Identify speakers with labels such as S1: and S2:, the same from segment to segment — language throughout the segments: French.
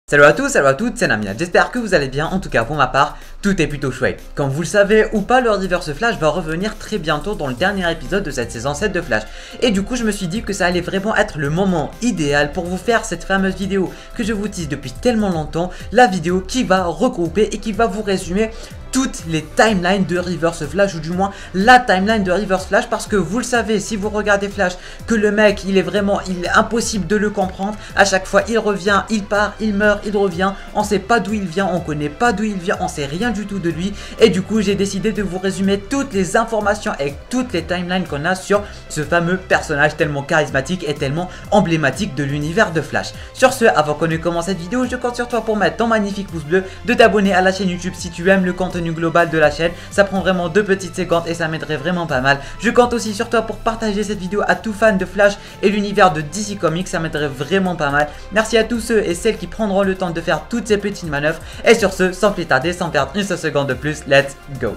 S1: Salut à tous, salut à toutes, c'est Namia, j'espère que vous allez bien, en tout cas pour ma part, tout est plutôt chouette. Comme vous le savez ou pas, le Reverse Flash va revenir très bientôt dans le dernier épisode de cette saison 7 de Flash. Et du coup je me suis dit que ça allait vraiment être le moment idéal pour vous faire cette fameuse vidéo que je vous tease depuis tellement longtemps, la vidéo qui va regrouper et qui va vous résumer toutes les timelines de Reverse Flash, ou du moins la timeline de Reverse Flash, parce que vous le savez si vous regardez Flash que le mec il est impossible de le comprendre. À chaque fois il revient, il part, il meurt, il revient, on sait pas d'où il vient, on connaît pas d'où il vient, on sait rien du tout de lui. Et du coup j'ai décidé de vous résumer toutes les informations et toutes les timelines qu'on a sur ce fameux personnage tellement charismatique et tellement emblématique de l'univers de Flash. Sur ce, avant qu'on ne commence cette vidéo, je compte sur toi pour mettre ton magnifique pouce bleu, de t'abonner à la chaîne YouTube si tu aimes le contenu global de la chaîne. Ça prend vraiment 2 petites secondes et ça m'aiderait vraiment pas mal. Je compte aussi sur toi pour partager cette vidéo à tout fan de Flash et l'univers de DC Comics, ça m'aiderait vraiment pas mal. Merci à tous ceux et celles qui prendront le temps de faire toutes ces petites manœuvres. Et sur ce, sans plus tarder, sans perdre une seule seconde de plus, let's go.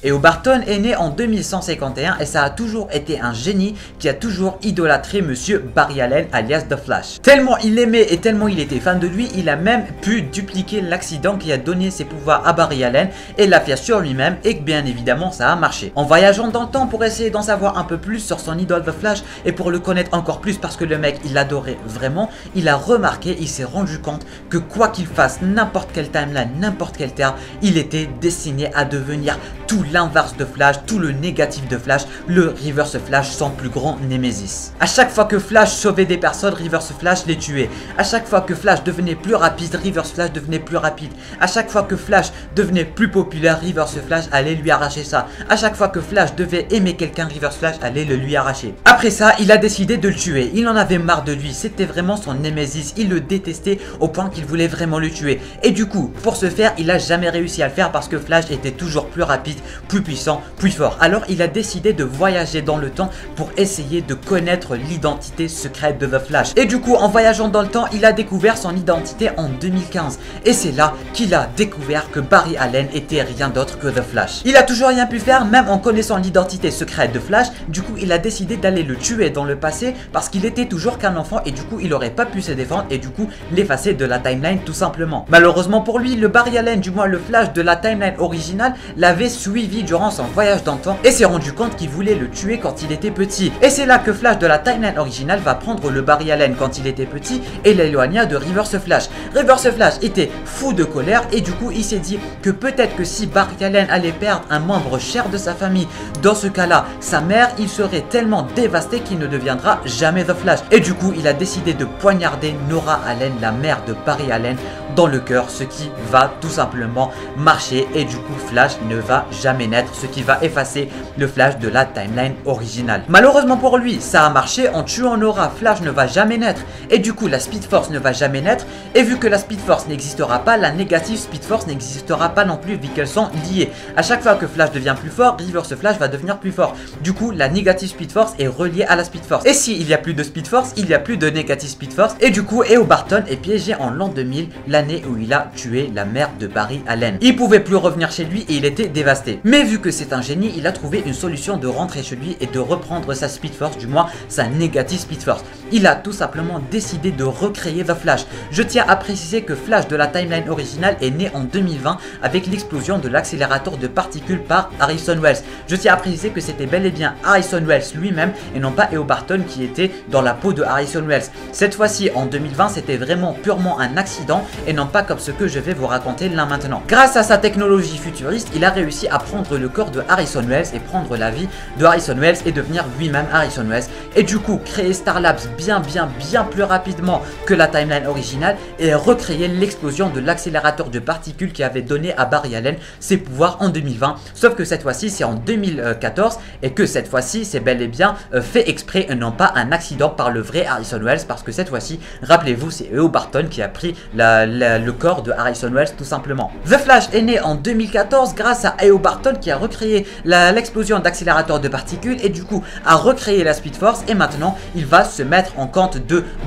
S1: Eobard Barton est né en 2151 et ça a toujours été un génie qui a toujours idolâtré monsieur Barry Allen alias The Flash. Tellement il l'aimait et tellement il était fan de lui, il a même pu dupliquer l'accident qui a donné ses pouvoirs à Barry Allen et l'a fait sur lui-même, et que bien évidemment ça a marché. En voyageant dans le temps pour essayer d'en savoir un peu plus sur son idole The Flash et pour le connaître encore plus parce que le mec il l'adorait vraiment, il a remarqué, il s'est rendu compte que quoi qu'il fasse, n'importe quelle timeline, n'importe quelle terre, il était destiné à devenir tout l'inverse de Flash, tout le négatif de Flash, le Reverse Flash, son plus grand némésis. À chaque fois que Flash sauvait des personnes, Reverse Flash les tuait. À chaque fois que Flash devenait plus rapide, Reverse Flash devenait plus rapide. À chaque fois que Flash devenait plus populaire, Reverse Flash allait lui arracher ça. À chaque fois que Flash devait aimer quelqu'un, Reverse Flash allait le lui arracher. Après ça, il a décidé de le tuer. Il en avait marre de lui, c'était vraiment son némésis. Il le détestait au point qu'il voulait vraiment le tuer. Et du coup, pour ce faire, il a jamais réussi à le faire parce que Flash était toujours plus rapide, plus puissant, plus fort. Alors il a décidé de voyager dans le temps pour essayer de connaître l'identité secrète de The Flash. Et du coup, en voyageant dans le temps, il a découvert son identité en 2015. Et c'est là qu'il a découvert que Barry Allen était rien d'autre que The Flash. Il a toujours rien pu faire, même en connaissant l'identité secrète de Flash. Du coup, il a décidé d'aller le tuer dans le passé parce qu'il était toujours qu'un enfant et du coup, il aurait pas pu se défendre et du coup, l'effacer de la timeline tout simplement. Malheureusement pour lui, le Barry Allen, du moins le Flash de la timeline originale, l'avait suivi durant son voyage dans le temps et s'est rendu compte qu'il voulait le tuer quand il était petit. Et c'est là que Flash de la timeline originale va prendre le Barry Allen quand il était petit et l'éloigner de Reverse Flash. Reverse Flash était fou de colère et du coup il s'est dit que peut-être que si Barry Allen allait perdre un membre cher de sa famille, dans ce cas-là, sa mère, il serait tellement dévasté qu'il ne deviendra jamais The Flash. Et du coup il a décidé de poignarder Nora Allen, la mère de Barry Allen, dans le cœur, ce qui va tout simplement marcher et du coup Flash ne va jamais naître, ce qui va effacer le Flash de la timeline originale. Malheureusement pour lui, ça a marché. En tuant Nora, Flash ne va jamais naître et du coup la Speed Force ne va jamais naître, et vu que la Speed Force n'existera pas, la négative Speed Force n'existera pas non plus vu qu'elles sont liées. À chaque fois que Flash devient plus fort, Reverse Flash va devenir plus fort. Du coup la négative Speed Force est reliée à la Speed Force, et s'il n'y a plus de Speed Force, il n'y a plus de négative Speed Force, et du coup Eobard Barton est piégé en l'an 2000, l'année où il a tué la mère de Barry Allen. Il pouvait plus revenir chez lui et il était dévasté. Mais vu que c'est un génie, il a trouvé une solution de rentrer chez lui et de reprendre sa Speed Force, du moins sa négative Speed Force. Il a tout simplement décidé de recréer The Flash. Je tiens à préciser que Flash de la timeline originale est né en 2020 avec l'explosion de l'accélérateur de particules par Harrison Wells. Je tiens à préciser que c'était bel et bien Harrison Wells lui-même et non pas Eobard Barton qui était dans la peau de Harrison Wells. Cette fois-ci en 2020 c'était vraiment purement un accident et non pas comme ce que je vais vous raconter là maintenant. Grâce à sa technologie futuriste, il a réussi à prendre le corps de Harrison Wells et prendre la vie de Harrison Wells et devenir lui-même Harrison Wells et du coup créer Star Labs bien plus rapidement que la timeline originale et recréer l'explosion de l'accélérateur de particules qui avait donné à Barry Allen ses pouvoirs en 2020, sauf que cette fois-ci c'est en 2014 et que cette fois-ci c'est bel et bien fait exprès et non pas un accident par le vrai Harrison Wells, parce que cette fois-ci, rappelez-vous, c'est Eobard Barton qui a pris le corps de Harrison Wells tout simplement. The Flash est né en 2014 grâce à Eobard Barton Barton qui a recréé l'explosion d'accélérateur de particules et du coup a recréé la Speed Force, et maintenant il va se mettre en compte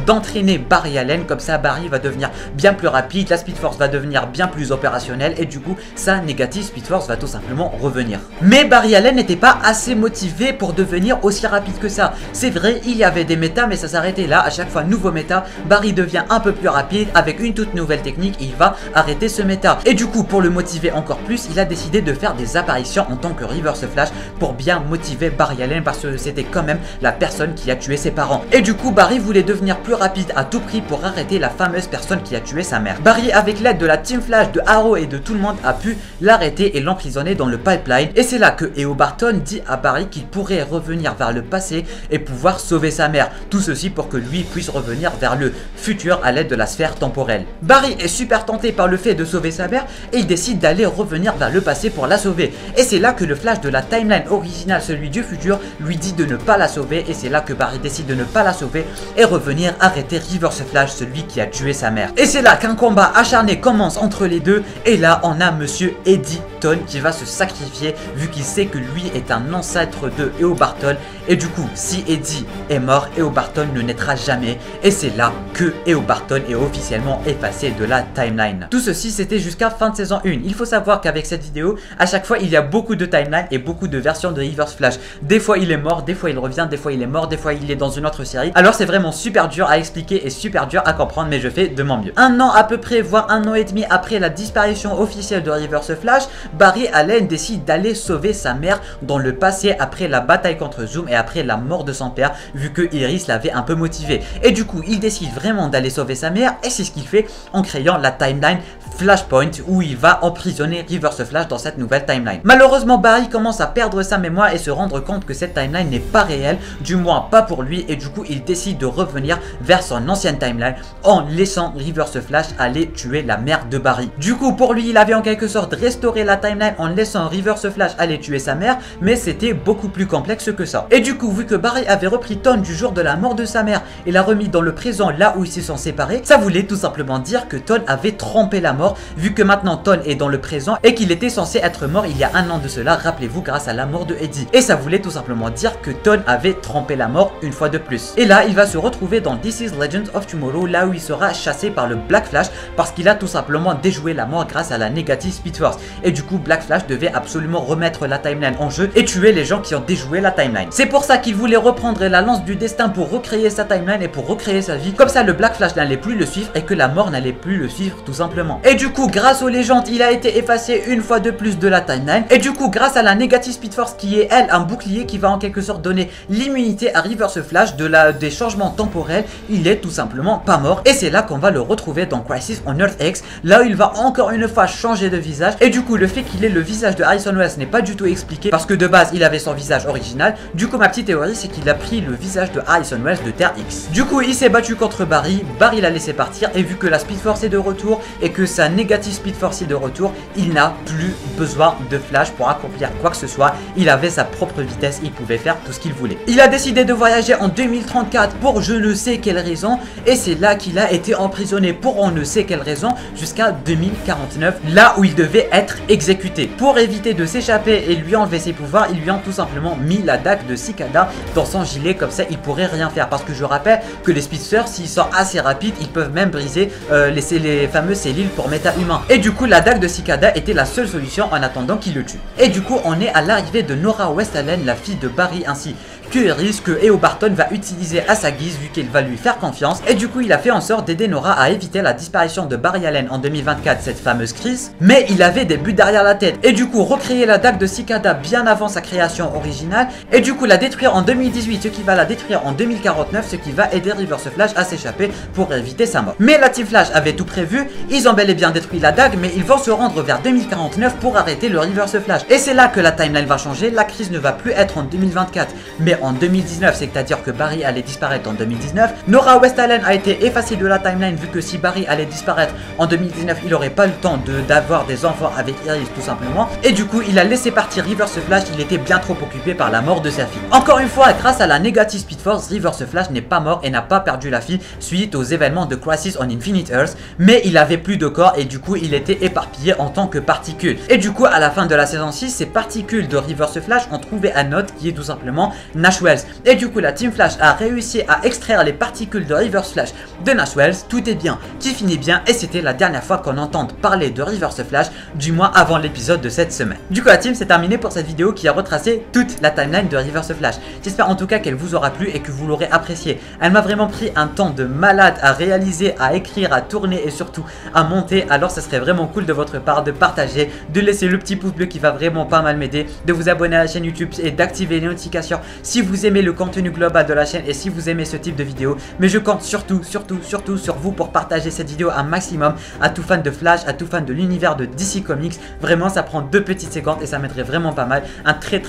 S1: d'entraîner Barry Allen. Comme ça Barry va devenir bien plus rapide, la Speed Force va devenir bien plus opérationnelle et du coup sa négative Speed Force va tout simplement revenir. Mais Barry Allen n'était pas assez motivé pour devenir aussi rapide que ça. C'est vrai, il y avait des méta mais ça s'arrêtait là. À chaque fois nouveau méta, Barry devient un peu plus rapide avec une toute nouvelle technique et il va arrêter ce méta. Et du coup pour le motiver encore plus, il a décidé de faire des apparitions en tant que Reverse Flash pour bien motiver Barry Allen parce que c'était quand même la personne qui a tué ses parents. Et du coup Barry voulait devenir plus rapide à tout prix pour arrêter la fameuse personne qui a tué sa mère. Barry, avec l'aide de la Team Flash, de Arrow et de tout le monde, a pu l'arrêter et l'emprisonner dans le pipeline. Et c'est là que E.O. Barton dit à Barry qu'il pourrait revenir vers le passé et pouvoir sauver sa mère. Tout ceci pour que lui puisse revenir vers le futur à l'aide de la sphère temporelle. Barry est super tenté par le fait de sauver sa mère et il décide d'aller revenir vers le passé pour la sauver. Et c'est là que le Flash de la timeline originale, celui du futur, lui dit de ne pas la sauver. Et c'est là que Barry décide de ne pas la sauver et revenir arrêter Reverse Flash, celui qui a tué sa mère. Et c'est là qu'un combat acharné commence entre les deux. Et là on a monsieur Eddie Thawne qui va se sacrifier vu qu'il sait que lui est un ancêtre de E.O. Barton. Et du coup si Eddie est mort, E.O. Barton ne naîtra jamais. Et c'est là que E.O. Barton est officiellement effacé de la timeline. Tout ceci c'était jusqu'à fin de saison 1. Il faut savoir qu'avec cette vidéo, à chaque fois il y a beaucoup de timelines et beaucoup de versions de Reverse Flash. Des fois il est mort, des fois il revient, des fois il est mort, des fois il est dans une autre série. Alors c'est vraiment super dur à expliquer et super dur à comprendre, mais je fais de mon mieux. Un an à peu près, voire un an et demi après la disparition officielle de Reverse Flash, Barry Allen décide d'aller sauver sa mère dans le passé après la bataille contre Zoom et après la mort de son père, vu que Iris l'avait un peu motivé. Et du coup il décide vraiment d'aller sauver sa mère et c'est ce qu'il fait en créant la timeline Flashpoint où il va emprisonner Reverse Flash dans cette nouvelle timeline. Malheureusement Barry commence à perdre sa mémoire et se rendre compte que cette timeline n'est pas réelle, du moins pas pour lui, et du coup il décide de revenir vers son ancienne timeline en laissant Reverse Flash aller tuer la mère de Barry. Du coup pour lui il avait en quelque sorte restauré la timeline en laissant Reverse Flash aller tuer sa mère, mais c'était beaucoup plus complexe que ça. Et du coup vu que Barry avait repris Thawne du jour de la mort de sa mère et l'a remis dans le présent là où ils se sont séparés, ça voulait tout simplement dire que Thawne avait trompé la mort, vu que maintenant Thawne est dans le présent et qu'il était censé être mort il y a un an de cela, rappelez-vous, grâce à la mort de Eddie. Et ça voulait tout simplement dire que Thawne avait trompé la mort une fois de plus. Et là il va se retrouver dans This is Legends of Tomorrow, là où il sera chassé par le Black Flash parce qu'il a tout simplement déjoué la mort grâce à la négative Speed Force. Et du coup Black Flash devait absolument remettre la timeline en jeu et tuer les gens qui ont déjoué la timeline. C'est pour ça qu'il voulait reprendre la lance du destin pour recréer sa timeline et pour recréer sa vie. Comme ça le Black Flash n'allait plus le suivre et que la mort n'allait plus le suivre tout simplement. Et du coup grâce aux légendes il a été effacé une fois de plus de la timeline. Et du coup grâce à la négative Speed Force qui est elle un bouclier qui va en quelque sorte donner l'immunité à Reverse Flash des changements temporels, il est tout simplement pas mort. Et c'est là qu'on va le retrouver dans Crisis on Earth X, là où il va encore une fois changer de visage. Et du coup le fait qu'il ait le visage de Harrison Wells n'est pas du tout expliqué parce que de base il avait son visage original. Du coup ma petite théorie c'est qu'il a pris le visage de Harrison Wells de Terre X. Du coup il s'est battu contre Barry, Barry l'a laissé partir et vu que la Speed Force est de retour et que sa négative Speed Force est de retour, il n'a plus besoin de Flash pour accomplir quoi que ce soit. Il avait sa propre vitesse, il pouvait faire tout ce qu'il voulait. Il a décidé de voyager en 2034 pour je ne sais quelle raison et c'est là qu'il a été emprisonné pour on ne sait quelle raison jusqu'à 2049, là où il devait être exécuté. Pour éviter de s'échapper et lui enlever ses pouvoirs, ils lui ont tout simplement mis la dague de Cicada dans son gilet, comme ça il pourrait rien faire parce que je rappelle que les speedsters s'ils sont assez rapides ils peuvent même briser les fameuses cellules pour méta-humains. Et du coup la dague de Cicada était la seule solution en attendant qu'il le tue. Et du coup on est à l'arrivée de Nora West-Allen, la fille de Barry ainsi que Iris, que E.O. Barton va utiliser à sa guise vu qu'il va lui faire confiance. Et du coup il a fait en sorte d'aider Nora à éviter la disparition de Barry Allen en 2024, cette fameuse crise. Mais il avait des buts derrière la tête et du coup recréer la dague de Cicada bien avant sa création originale et du coup la détruire en 2018, ce qui va la détruire en 2049, ce qui va aider Reverse Flash à s'échapper pour éviter sa mort. Mais la Team Flash avait tout prévu, ils ont bel et bien détruit la dague, mais ils vont se rendre vers 2049 pour arrêter le Reverse Flash. Et c'est là que la timeline va changer, la crise ne va plus être en 2024 mais en 2019, c'est-à-dire que Barry allait disparaître en 2019. Nora West-Allen a été effacée de la timeline vu que si Barry allait disparaître en 2019, il n'aurait pas le temps d'avoir des enfants avec Iris tout simplement. Et du coup, il a laissé partir Reverse Flash, il était bien trop occupé par la mort de sa fille. Encore une fois, grâce à la Negative Speed Force, Reverse Flash n'est pas mort et n'a pas perdu la fille suite aux événements de Crisis on Infinite Earths, mais il avait plus de corps et du coup, il était éparpillé en tant que particules. Et du coup, à la fin de la saison 6, ces particules de Reverse Flash ont trouvé un hôte qui est tout simplement Nash Wells. Et du coup, la Team Flash a réussi à extraire les particules de Reverse Flash de Nash Wells. Tout est bien, qui finit bien, et c'était la dernière fois qu'on entend parler de Reverse Flash, du moins avant l'épisode de cette semaine. Du coup, la team, c'est terminé pour cette vidéo qui a retracé toute la timeline de Reverse Flash. J'espère en tout cas qu'elle vous aura plu et que vous l'aurez appréciée. Elle m'a vraiment pris un temps de malade à réaliser, à écrire, à tourner et surtout à monter. Alors ça serait vraiment cool de votre part de partager, de laisser le petit pouce bleu qui va vraiment pas mal m'aider, de vous abonner à la chaîne YouTube et d'activer les notifications si vous aimez le contenu global de la chaîne et si vous aimez ce type de vidéo. Mais je compte surtout sur vous pour partager cette vidéo un maximum à tout fan de Flash, à tout fan de l'univers de DC Comics. Vraiment, ça prend 2 petites secondes et ça m'aiderait vraiment pas mal. Un très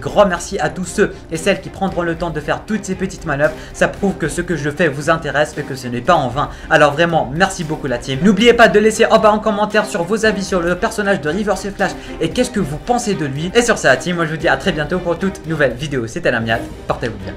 S1: grand merci à tous ceux et celles qui prendront le temps de faire toutes ces petites manœuvres. Ça prouve que ce que je fais vous intéresse et que ce n'est pas en vain. Alors vraiment, merci beaucoup la team. N'oubliez pas de laisser en bas en commentaire sur vos avis sur le personnage de Reverse Flash et qu'est-ce que vous pensez de lui. Et sur ça la team, moi je vous dis à très bientôt pour toute nouvelle vidéo. C'était Lamiat, portez-vous bien.